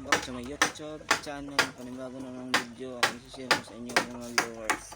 welcome back sa my YouTube channel. Panibago na ng video akong isi-share sa inyo mga viewers.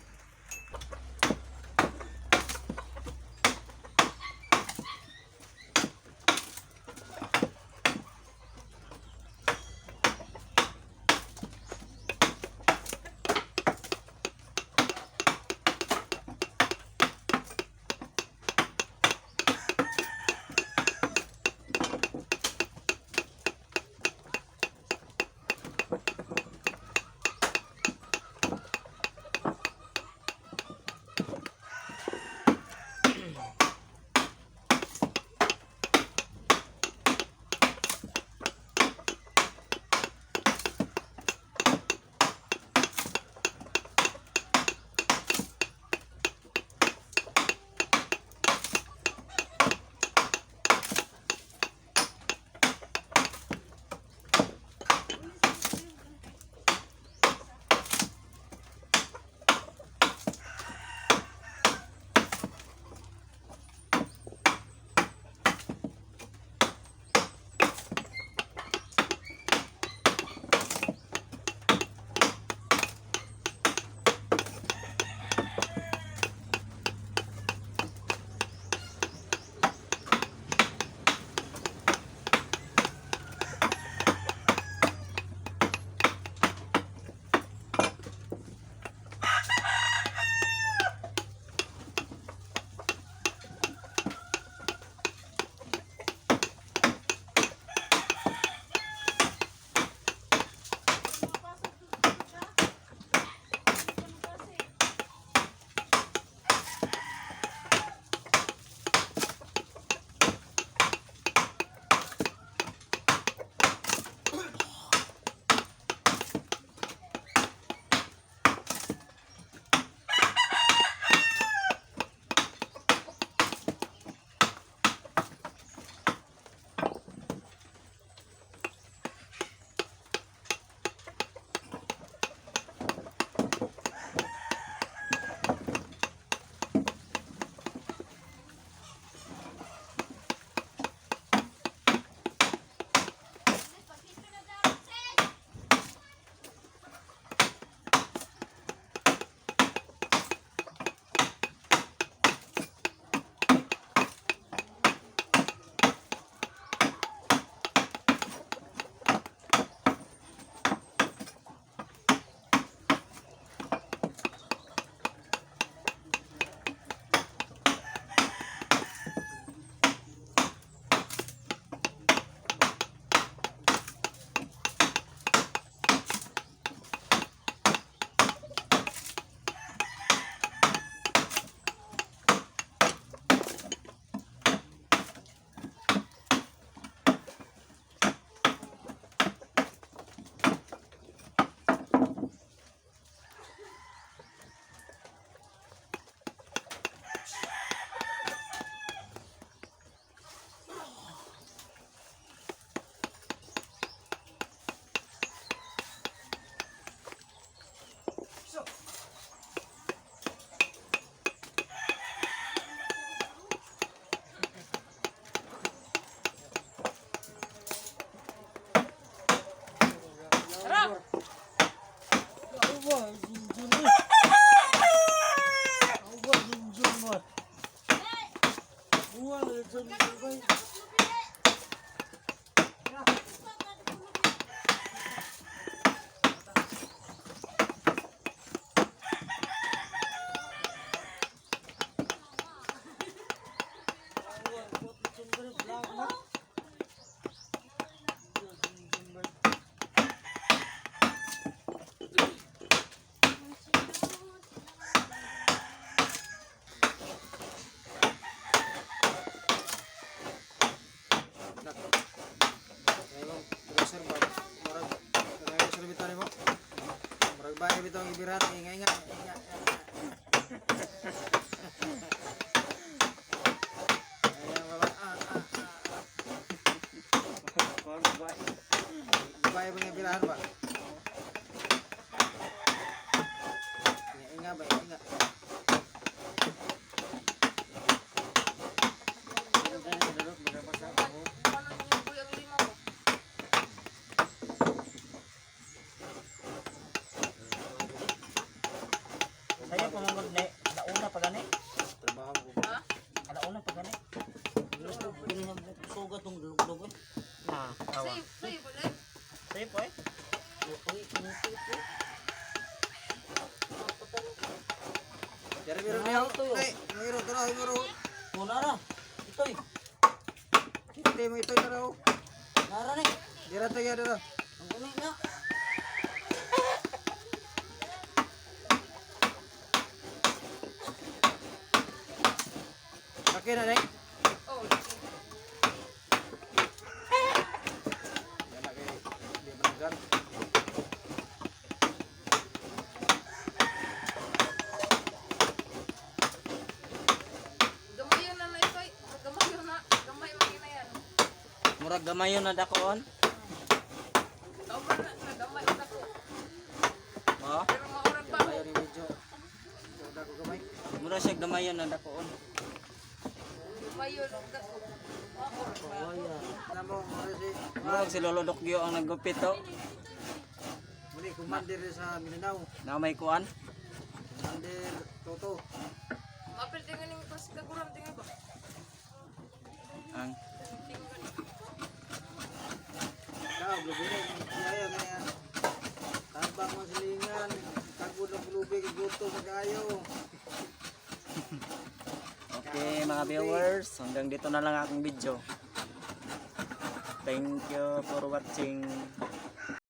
Bae bitong ibirat ingay. Ayan baba. Bae bang ibirahan ba? Inga ba inga. asawa. Safe eh. Dari biro niya. Ay, mayro tara, mayro. Muna na. Itoy. Hindi mo ito tara. Nara ni. Dira tayo dira. Ang kuning na. Laki na, Nek. Oh, Yan laki. Di berangkat. gamayon na na ito. Gamayon na. Gamay makina yan. Murag gamayon na dakoon. Tawag na gamay na ko. Oh. Pero maurag ba ako? Ayo ni video. Sudah ko gamay. Mura siya gamayon na dakoon. Gamayon na ko. Oh ya. Namo mari si. Murag si Lolo Dokgyo ang naggupit to. Muli kumandir sa Mindanao. Na may kuan. Kumandir Toto. Mapil tingin yung pas kaguram tingin ba? Ang Kau blubire Bisaya kaya. Tambang mo silingan. Kagud ng lubig gusto sa kayo. okay mga viewers, hanggang dito na lang aking video. Thank you for watching.